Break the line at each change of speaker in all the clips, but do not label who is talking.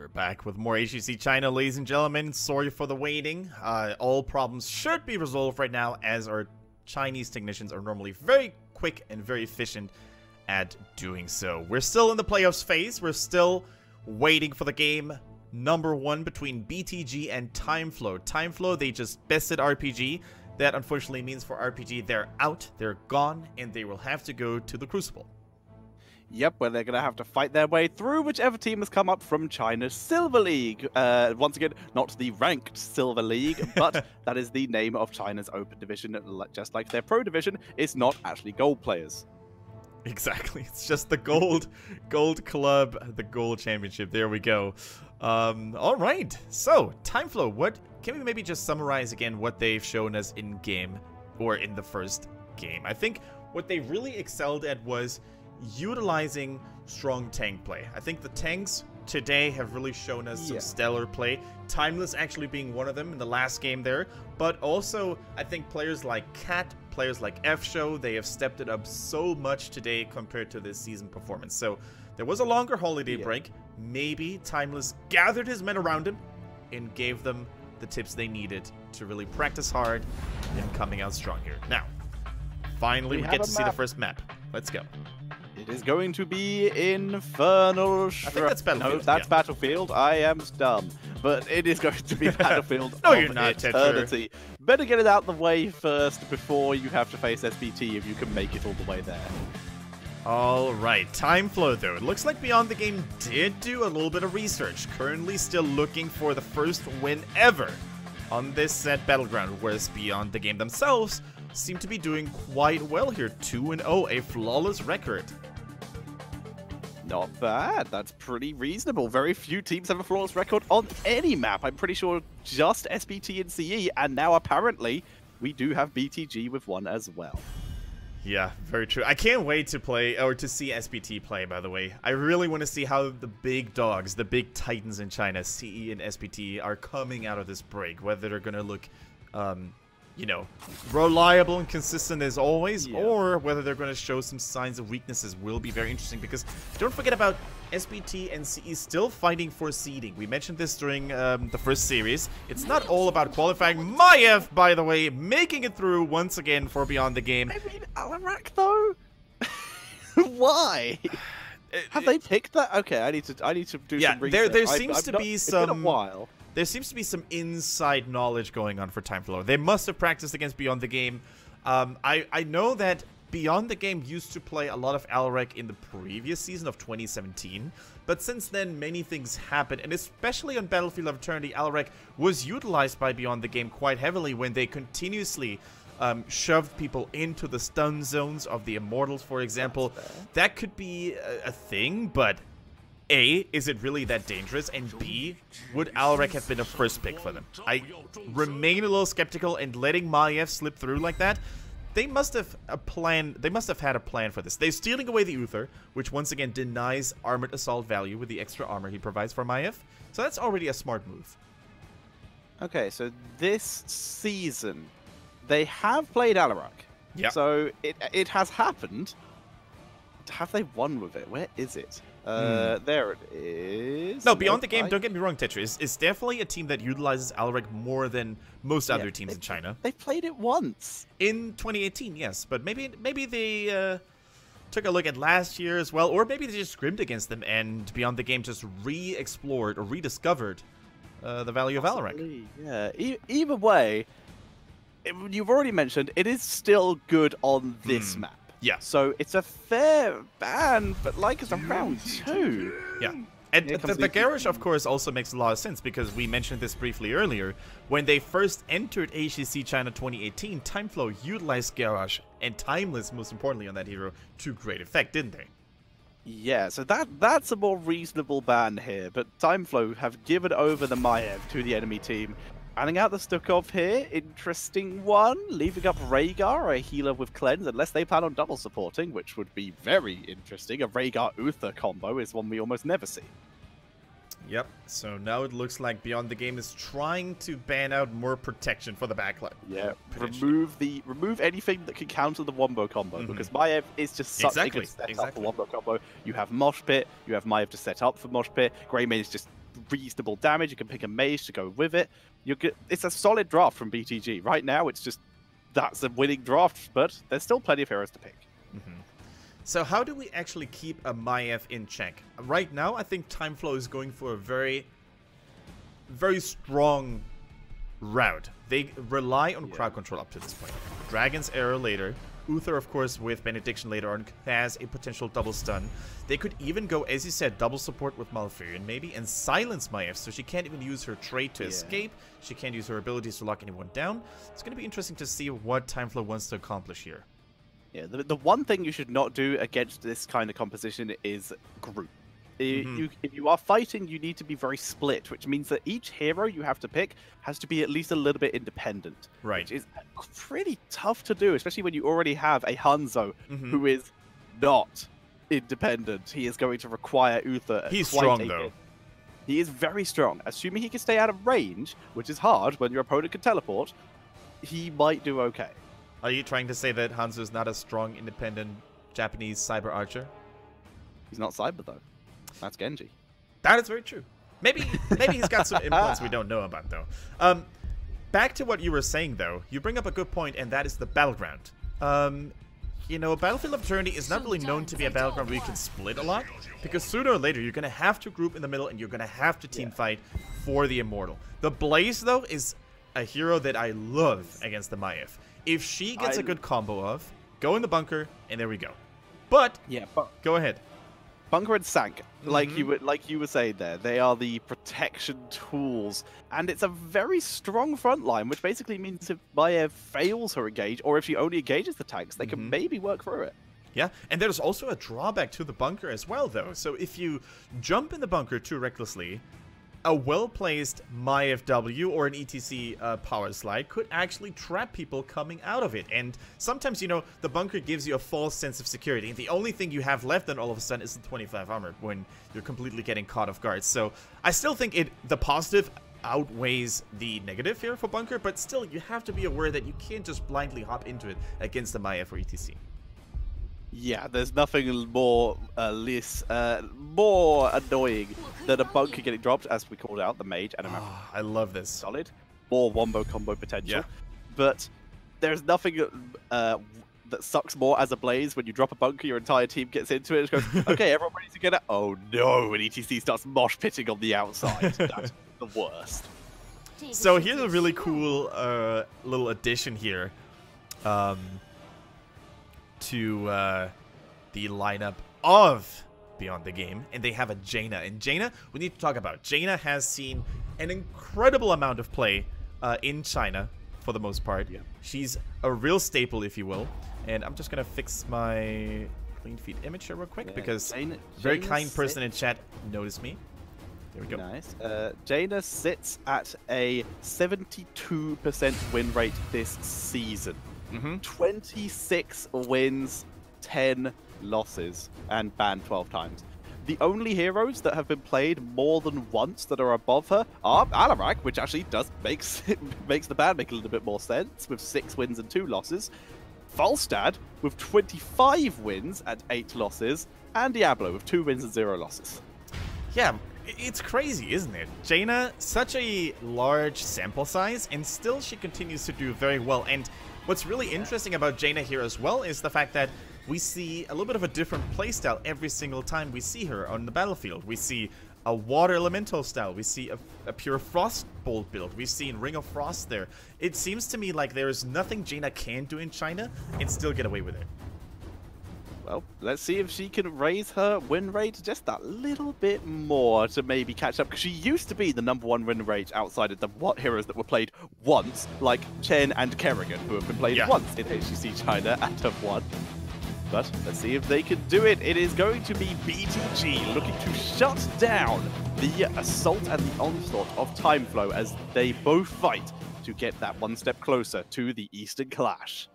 We're back with more HGC China, ladies and gentlemen. Sorry for the waiting. All problems should be resolved right now, as our Chinese technicians are normally very quick and very efficient at doing so. We're still in the playoffs phase. We're still waiting for the game number 1 between BTG and TimeFlow. TimeFlow, they just bested RPG. That unfortunately means for RPG, they're out, they're gone, and they will have to go to the Crucible.
Yep, where they're going to have to fight their way through whichever team has come up from China's Silver League. Once again, not the ranked Silver League, but that is the name of China's Open Division. Just like their Pro Division, it's not actually gold players.
Exactly, it's just the gold club, the gold championship. There we go. All right, so TimeFlow, what can we maybe just summarize again what they've shown us in game or in the first game? I think what they really excelled at was utilizing strong tank play. I think the tanks today have really shown us some stellar play. Timeless actually being one of them in the last game there, but also I think players like Cat, players like F-Show, they have stepped it up so much today compared to this season performance. So there was a longer holiday break. Maybe Timeless gathered his men around him and gave them the tips they needed to really practice hard and coming out strong here. Now, finally we get to see the first map. Let's go.
It is going to be Infernal
I think that's Battlefield.
No, that's Battlefield. I am dumb. But it is going to be Battlefield
No,
of
you're not,
Eternity. Better get it out the way first before you have to face SBT if you can make it all the way there.
Alright, TimeFlow though. It looks like Beyond the Game did do a little bit of research. Currently still looking for the first win ever on this set Battleground, whereas Beyond the Game themselves seem to be doing quite well here. 2-0, a flawless record.
Not bad. That's pretty reasonable. Very few teams have a flawless record on any map. I'm pretty sure just SBT and CE, and now apparently we do have BTG with one as well.
Yeah, very true. I can't wait to play, or to see SBT play, by the way. I really want to see how the big dogs, the big titans in China, CE and SBT, are coming out of this break. Whether they're going to look, you know, reliable and consistent as always, or whether they're going to show some signs of weaknesses will be very interesting, because don't forget about SBT and CE still fighting for seeding. We mentioned this during the first series. It's not all about qualifying. Maiev, by the way, making it through once again for Beyond the Game.
I mean, Alarak though? Why? Have they picked that? Okay, I need to do some research.
There seems to be some...
It's been a while.
There seems to be some inside knowledge going on for TimeFlow. They must have practiced against Beyond the Game. I know that Beyond the Game used to play a lot of Alarak in the previous season of 2017, but since then many things happened, and especially on Battlefield of Eternity, Alarak was utilized by Beyond the Game quite heavily when they continuously shoved people into the stun zones of the Immortals, for example. That could be a thing, but A, is it really that dangerous? And B, would Alarak have been a first pick for them? I remain a little skeptical, and letting Maiev slip through like that, they must have a plan. They must have had a plan for this. They're stealing away the Uther, which once again denies armored assault value with the extra armor he provides for Maiev. So that's already a smart move.
Okay, so this season, they have played Alarak.
Yeah.
So it has happened. Have they won with it? Where is it? There it is.
No, Beyond the Game, don't get me wrong, Tetris, is definitely a team that utilizes Alarak more than most other teams in China.
They played it once.
In 2018, yes. But maybe they took a look at last year as well, or maybe they just scrimmed against them and Beyond the Game just re-explored or rediscovered the value of Alarak.
Yeah, either way, you've already mentioned, it is still good on this map.
Yeah.
So it's a fair ban, but like it's a round 2.
Yeah. And the garage, of course, also makes a lot of sense, because we mentioned this briefly earlier. When they first entered HGC China 2018, TimeFlow utilized garage and Timeless, most importantly, on that hero to great effect, didn't they?
Yeah, so that's a more reasonable ban here, but TimeFlow have given over the Maiev to the enemy team. Banning out the Stukov here, interesting one. Leaving up Rhaegar, a healer with Cleanse, unless they plan on double supporting, which would be very interesting. A Rhaegar-Uther combo is one we almost never see.
Yep, so now it looks like Beyond the Game is trying to ban out more protection for the backline.
Yeah, remove anything that can counter the Wombo combo, because Maiev is just such a good setup for Wombo combo. You have Mosh Pit, you have Maiev to set up for Mosh Pit, Greymane is just reasonable damage. You can pick a mage to go with it. It's a solid draft from BTG. Right now, it's just that's a winning draft, but there's still plenty of heroes to pick.
So how do we actually keep a Maiev in check? Right now, I think TimeFlow is going for a very, very strong route. They rely on crowd control up to this point. Dragon's Arrow later. Uther, of course, with Benediction later on, has a potential double stun. They could even go, as you said, double support with Malfurion, maybe, and silence Maiev, so she can't even use her trait to escape. She can't use her abilities to lock anyone down. It's going to be interesting to see what TimeFlow wants to accomplish here.
Yeah, the one thing you should not do against this kind of composition is group. If you are fighting, you need to be very split, which means that each hero you have to pick has to be at least a little bit independent.
Right.
Which is pretty tough to do, especially when you already have a Hanzo who is not independent. He is going to require Uther.
He's strong, though.
He is very strong. Assuming he can stay out of range, which is hard when your opponent can teleport, he might do okay.
Are you trying to say that Hanzo is not a strong, independent Japanese cyber archer?
He's not cyber, though. That's Genji.
That is very true. Maybe he's got some influence we don't know about, though. Back to what you were saying, though. You bring up a good point, and that is the battleground. You know, Battlefield of Eternity is not really known to be a battleground where you can split a lot, because sooner or later you're going to have to group in the middle, and you're going to have to team fight for the Immortal. The Blaze, though, is a hero that I love against the Maiev. If she gets a good combo of, go in the bunker, and there we go. But, go ahead.
Bunker and Sank, like you were saying there, they are the protection tools, and it's a very strong front line, which basically means if Maiev fails her engage, or if she only engages the tanks, they can maybe work through it.
Yeah, and there's also a drawback to the bunker as well, though. So if you jump in the bunker too recklessly, a well-placed Maiev W or an ETC power slide could actually trap people coming out of it. And sometimes, you know, the bunker gives you a false sense of security. And the only thing you have left then all of a sudden is the 25 armor when you're completely getting caught off guard. So I still think the positive outweighs the negative here for bunker, but still you have to be aware that you can't just blindly hop into it against the Maiev or ETC.
Yeah, there's nothing more more annoying than a bunker getting dropped, as we called out, the mage and a map.
I love this.
Solid. More wombo combo potential.
Yeah.
But there's nothing that sucks more as a Blaze when you drop a bunker, your entire team gets into it and goes, okay, everyone ready to get it? Oh no, and ETC starts mosh pitting on the outside. That's the worst.
So here's a really cool little addition here. To the lineup of Beyond the Game, and they have a Jaina. And Jaina, we need to talk about. Jaina has seen an incredible amount of play in China, for the most part. Yeah. She's a real staple, if you will. And I'm just going to fix my clean feed image here real quick, because very kind person in chat noticed me. There we go.
Nice. Jaina sits at a 72% win rate this season. 26 wins, 10 losses, and banned 12 times. The only heroes that have been played more than once that are above her are Alarak, which actually makes the ban make a little bit more sense, with 6 wins and 2 losses. Falstad with 25 wins and 8 losses, and Diablo with 2 wins and 0 losses.
Yeah, it's crazy, isn't it? Jaina, such a large sample size, and still she continues to do very well. And what's really interesting about Jaina here as well is the fact that we see a little bit of a different playstyle every single time we see her on the battlefield. We see a water elemental style. We see a pure frost bolt build. We've seen Ring of Frost there. It seems to me like there is nothing Jaina can do in China and still get away with it.
Well, let's see if she can raise her win rate just that little bit more to maybe catch up, because she used to be the #1 win rate outside of the heroes that were played once, like Chen and Kerrigan, who have been played once in HGC China and have won. But let's see if they can do it. It is going to be BTG looking to shut down the assault and the onslaught of TimeFlow as they both fight to get that one step closer to the Eastern Clash.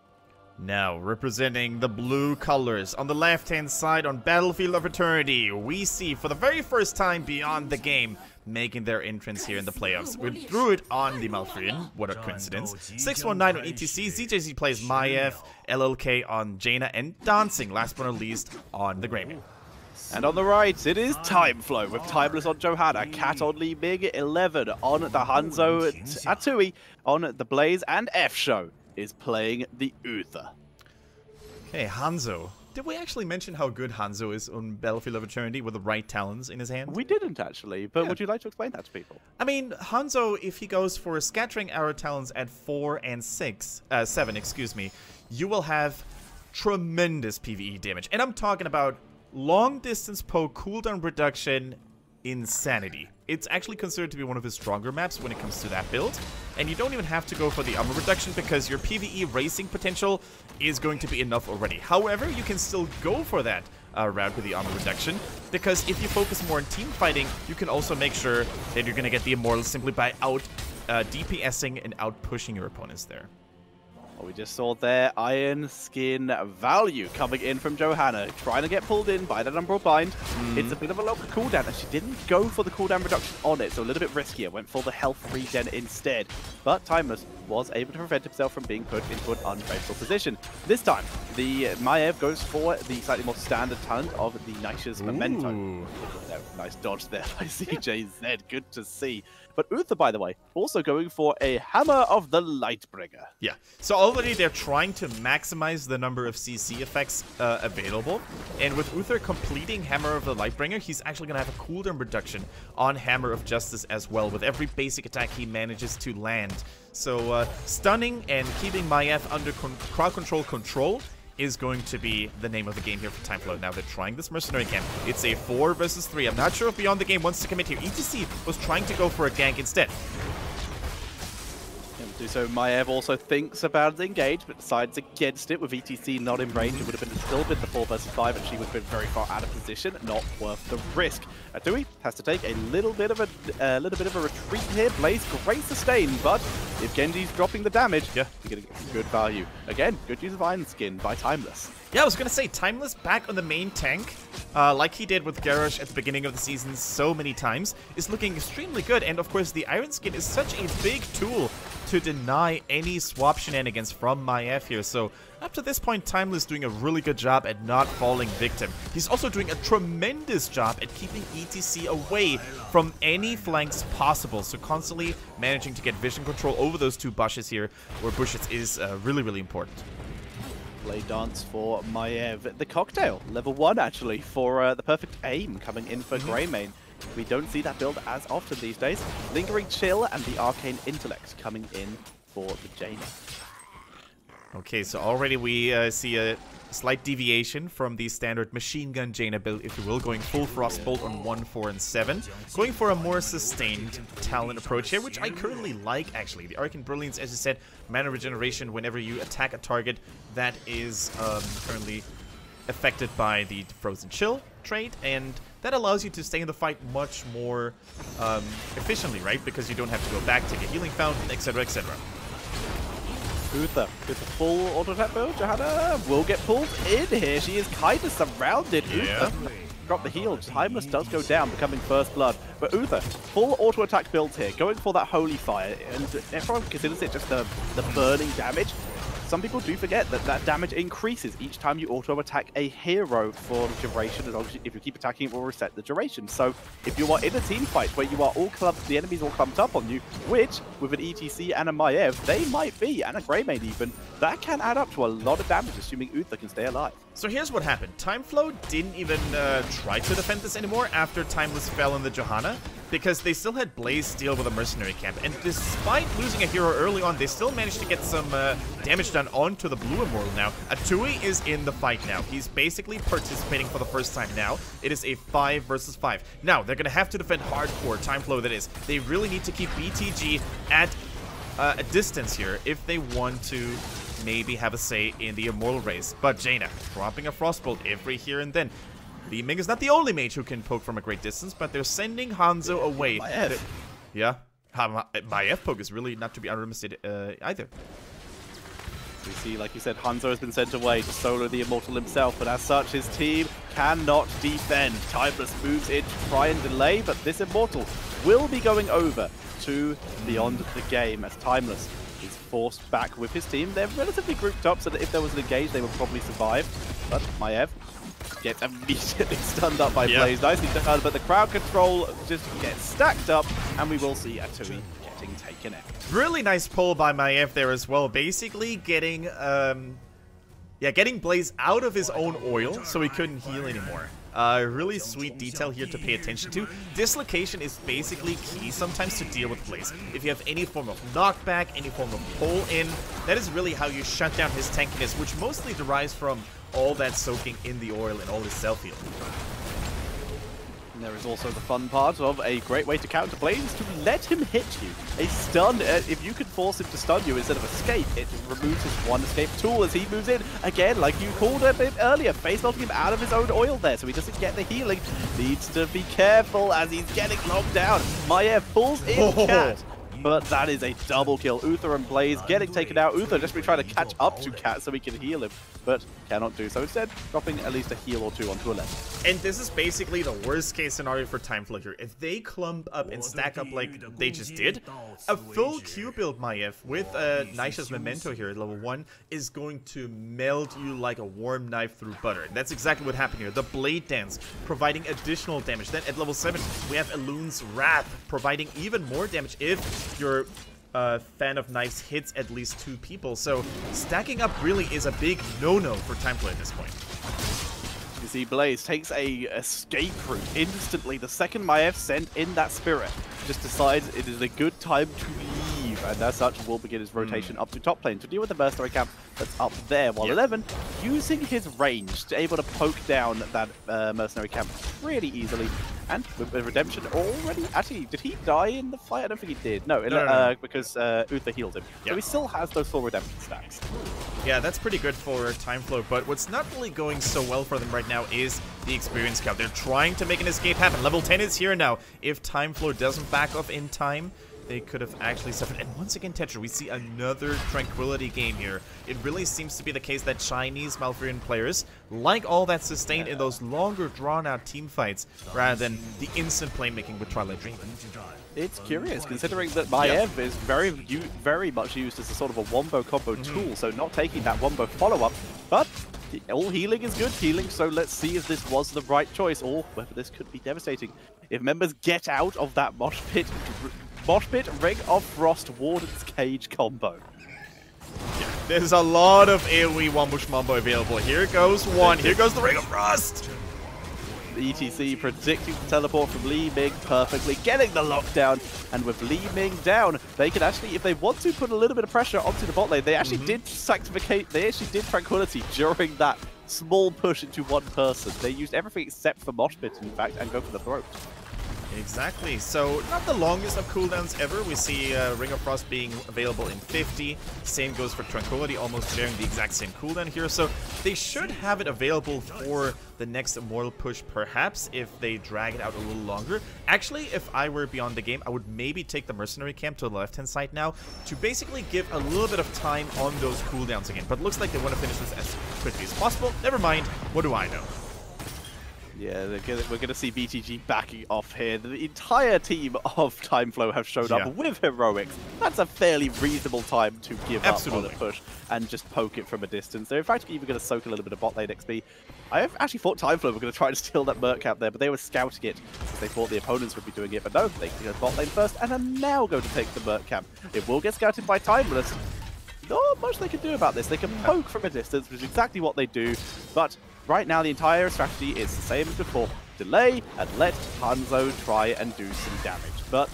Now, representing the blue colors, on the left-hand side on Battlefield of Eternity, we see for the very first time Beyond the Game making their entrance here in the playoffs. We threw it on the Malfurion, what a coincidence. 619 on ETC, ZJZ plays Maiev, LLK on Jaina, and Dancing, last but not least, on the Greymane.
And on the right, it is TimeFlow with Timeless on Johanna, Cat on Li Ming, 11 on the Hanzo, Atui on the Blaze, and F Show is playing the Uther.
Okay, Hanzo. Did we actually mention how good Hanzo is on Battlefield of Eternity with the right talons in his hand?
We didn't actually, but
Yeah.
would you like to explain that to people?
I mean, Hanzo, if he goes for scattering arrow talons at 4 and 7, excuse me, you will have tremendous PvE damage. And I'm talking about long distance poke cooldown reduction insanity. It's actually considered to be one of his stronger maps when it comes to that build. And you don't even have to go for the armor reduction because your PvE racing potential is going to be enough already. However, you can still go for that route with the armor reduction, because if you focus more on team fighting, you can also make sure that you're going to get the Immortals simply by out DPSing and out pushing your opponents there.
Well, we just saw there Iron Skin value coming in from Johanna, trying to get pulled in by the Umbral Bind. It's a bit of a longer cooldown, and she didn't go for the cooldown reduction on it, so a little bit riskier, went for the health regen instead. But Timeless was able to prevent himself from being put into an unfavorable position. This time, the Maiev goes for the slightly more standard talent of the Nish's Memento. Nice dodge there by CJZ, good to see. But Uther, by the way, also going for a Hammer of the Lightbringer.
Yeah, so already they're trying to maximize the number of CC effects available. And with Uther completing Hammer of the Lightbringer, he's actually going to have a cooldown reduction on Hammer of Justice as well, with every basic attack he manages to land. So stunning and keeping Maiev under crowd control is going to be the name of the game here for TimeFlow. Now they're trying this mercenary camp. It's a 4 versus 3. I'm not sure if Beyond the Game wants to commit here. ETC was trying to go for a gank instead.
So Maiev also thinks about the engage, but decides against it. With ETC not in range, it would have been still been the 4 versus 5, and she would have been very far out of position. Not worth the risk. Atui has to take a little bit of a retreat here. Blaze, great sustain, but if Genji's dropping the damage, you're gonna get some good value. Again, good use of Iron Skin by Timeless.
Yeah, I was gonna say, Timeless back on the main tank, like he did with Garrosh at the beginning of the season so many times, is looking extremely good. And of course, the Iron Skin is such a big tool to deny any swap shenanigans from Maiev here. So up to this point, Timeless doing a really good job at not falling victim. He's also doing a tremendous job at keeping ETC away from any flanks possible. So constantly managing to get vision control over those 2 bushes here, where bushes is really, really important.
Play dance for Maiev. The cocktail, level 1 actually, for the perfect aim coming in for Greymane. We don't see that build as often these days. Lingering Chill and the Arcane Intellect coming in for the Jaina.
Okay, so already we see a slight deviation from the standard machine gun Jaina build, if you will, going full Frostbolt on 1, 4, and 7. Going for a more sustained talent approach here, which I currently like, actually. The Arcane Brilliance, as you said, mana regeneration whenever you attack a target that is currently affected by the Frozen Chill trait, and that allows you to stay in the fight much more efficiently, right? Because you don't have to go back, take a healing fountain, etc., etc.
Uther with the full auto attack build. Johanna will get pulled in here. She is kind of surrounded.
Yeah.
Uther drop the heal. Timeless does go down, becoming first blood. But Uther, full auto attack build here, going for that Holy Fire. And everyone considers it just the burning damage. Some people do forget that that damage increases each time you auto-attack a hero for the duration, as long as if you keep attacking, it will reset the duration. So if you are in a team fight where you are all clumped, the enemies all clumped up on you, which with an ETC and a Maiev, they might be, and a Greymane even, that can add up to a lot of damage, assuming Uther can stay alive.
So here's what happened. TimeFlow didn't even try to defend this anymore after Timeless fell on the Johanna, because they still had Blaze Steel with a mercenary camp. And despite losing a hero early on, they still managed to get some damage done onto the Blue Immortal now. Atui is in the fight now. He's basically participating for the first time now. It is a 5 versus 5. Now, they're going to have to defend hardcore, TimeFlow that is. They really need to keep BTG at a distance here if they want to maybe have a say in the Immortal race. But Jaina dropping a Frostbolt every here and then. Li Ming is not the only mage who can poke from a great distance, but they're sending Hanzo away. Yeah, Maiev poke is really not to be underestimated either.
We see, like you said, Hanzo has been sent away to solo the Immortal himself, but as such, his team cannot defend. Timeless moves in to try and delay, but this Immortal will be going over to Beyond the Game as Timeless is forced back with his team. They're relatively grouped up, so that if there was an engage, they would probably survive. But Maiev Gets immediately stunned up by Blaze. Nicely done, but the crowd control just gets stacked up, and we will see Atui getting taken out.
Really nice pull by Maiev there as well. Basically getting, getting Blaze out of his own oil so he couldn't heal anymore. Really sweet detail here to pay attention to. Dislocation is basically key sometimes to deal with Blaze. If you have any form of knockback, any form of pull-in, that is really how you shut down his tankiness, which mostly derives from all that soaking in the oil and all his self-heal.
There is also the fun part of a great way to counter Blaze is to let him hit you. A stun, if you can force him to stun you instead of escape, it removes his one escape tool as he moves in. Again, like you called a bit earlier, face melting him out of his own oil there, so he doesn't get the healing. Needs to be careful as he's getting locked down. Maiev pulls in Cat. But that is a double kill. Uther and Blaze getting taken out. Uther just been trying to catch up to Cat so he can heal him, but cannot do so. Instead, dropping at least a heal or two onto a level.
And this is basically the worst case scenario for TimeFlow here. If they clump up and stack up like they just did, a full Q build Maiev with Nisha's Memento here at level 1 is going to melt you like a warm knife through butter. And that's exactly what happened here. The Blade Dance providing additional damage. Then at level 7, we have Elun's Wrath providing even more damage if your fan of knives hits at least 2 people. So stacking up really is a big no-no for TimeFlow at this point.
You see Blaze takes a escape route instantly. The second Maiev sent in that spirit, just decides it is a good time to leave, and as such will begin his rotation up to top lane to deal with the mercenary camp that's up there, while 11 using his range to able to poke down that mercenary camp really easily. And with Redemption already, actually, did he die in the fight? I don't think he did. No, because Uther healed him. So he still has those full Redemption stacks.
Yeah, that's pretty good for TimeFlow, but what's not really going so well for them right now is the experience count. They're trying to make an escape happen. Level 10 is here now. If TimeFlow doesn't back off in time, they could have actually suffered. And once again, Tetra, we see another Tranquility game here. It really seems to be the case that Chinese Malfurion players like all that sustained in those longer, drawn-out team fights rather than the instant playmaking with Twilight Dream.
It's curious, considering that Maiev is very much used as a sort of a wombo combo tool, so not taking that wombo follow-up, but all healing is good healing, so let's see if this was the right choice, or whether this could be devastating. If members get out of that mosh pit, Ring of Frost, Warden's Cage combo.
Yeah, there's a lot of AoE Wombush Mambo available. Here goes one, here goes the Ring of Frost!
The ETC predicting the teleport from Li Ming perfectly, getting the lockdown, and with Li Ming down, they can actually, if they want to, put a little bit of pressure onto the bot lane. They actually did sanctificate, they actually did Tranquility during that small push into one person. They used everything except for Mosh Pit, in fact, and go for the throat.
Exactly. So, not the longest of cooldowns ever. We see Ring of Frost being available in 50. Same goes for Tranquility, almost sharing the exact same cooldown here. So, they should have it available for the next Immortal push, perhaps, if they drag it out a little longer. Actually, if I were beyond the game, I would maybe take the Mercenary Camp to the left-hand side now to basically give a little bit of time on those cooldowns again. But it looks like they want to finish this as quickly as possible. Never mind. What do I know?
Yeah, we're going to see BTG backing off here. The entire team of TimeFlow have showed up with heroics. That's a fairly reasonable time to give up on the push and just poke it from a distance. They're in fact even going to soak a little bit of bot lane XP. I actually thought TimeFlow were going to try to steal that Merc camp there, but they were scouting it because they thought the opponents would be doing it. But no, they can go bot lane first and are now going to take the Merc camp. It will get scouted by Timeless. Not much they can do about this. They can poke from a distance, which is exactly what they do, but right now the entire strategy is the same as before. Delay and let Hanzo try and do some damage. But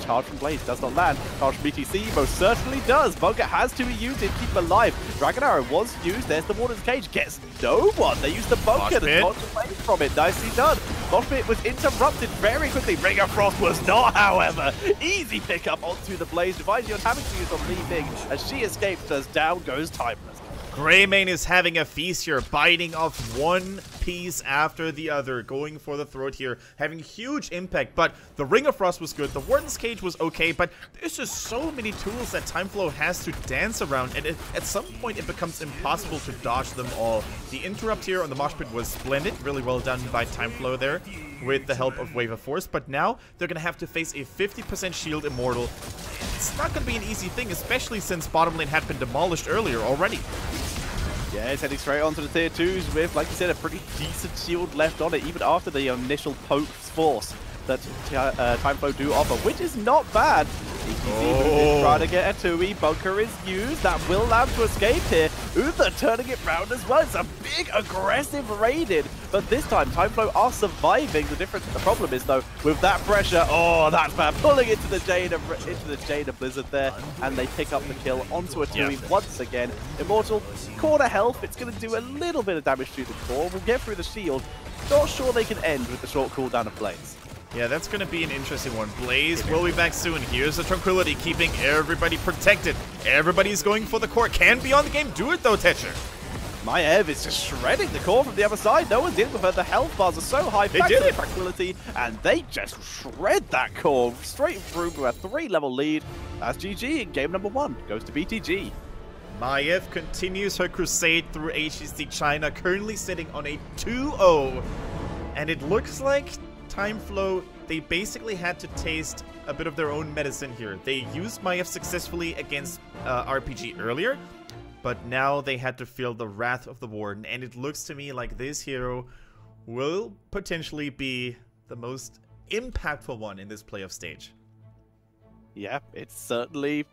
charge from Blaze does not land. Charge from BTC most certainly does. Bunker has to be used to keep him alive. Dragon Arrow was used. There's the Warden's Cage. Gets no one. They used the Bunker to dodge away from it. Nicely done. Mosh Pit was interrupted very quickly. Ring of Frost was not, however. Easy pickup onto the Blaze. Division having to use on Li Ming as she escapes as down goes Timeless.
Greymane is having a feast here, biting off one piece after the other, going for the throat here, having huge impact, but the Ring of Frost was good, the Warden's Cage was okay, but there's just so many tools that TimeFlow has to dance around, and at some point it becomes impossible to dodge them all. The interrupt here on the Mosh Pit was splendid, really well done by TimeFlow there, with the help of Wave of Force, but now they're gonna have to face a 50% shield Immortal. It's not gonna be an easy thing, especially since bottom lane had been demolished earlier already.
Yeah, it's heading straight onto the tier 2s with, like you said, a pretty decent shield left on it, even after the initial poke's force that TimeFlow do offer, which is not bad. HGC moving, trying to get a 2E. Bunker is used. That will allow him to escape here. Uther turning it round as well. It's a big, aggressive raided. But this time, TimeFlow are surviving. The problem is, though, with that pressure, oh, that's bad. Pulling into the Jada Blizzard there, and they pick up the kill onto a 2E once again. Immortal, corner health. It's going to do a little bit of damage to the core. We'll get through the shield. Not sure they can end with the short cooldown of Blaze.
Yeah, that's going to be an interesting one. Blaze will be back soon. Here's the Tranquility, keeping everybody protected. Everybody's going for the core. Can be on the game. Do it, though, Tetcher.
Maev is just shredding the core from the other side. No one's dealing with her. The health bars are so high.
They did it.
Tranquility, and they just shred that core straight through to a 3-level lead. As GG in game number 1 goes to BTG.
Maev continues her crusade through HGC China, currently sitting on a 2-0. And it looks like TimeFlow, they basically had to taste a bit of their own medicine here. They used Maev successfully against RPG earlier, but now they had to feel the wrath of the Warden, and it looks to me like this hero will potentially be the most impactful one in this playoff stage.
Yeah, it's certainly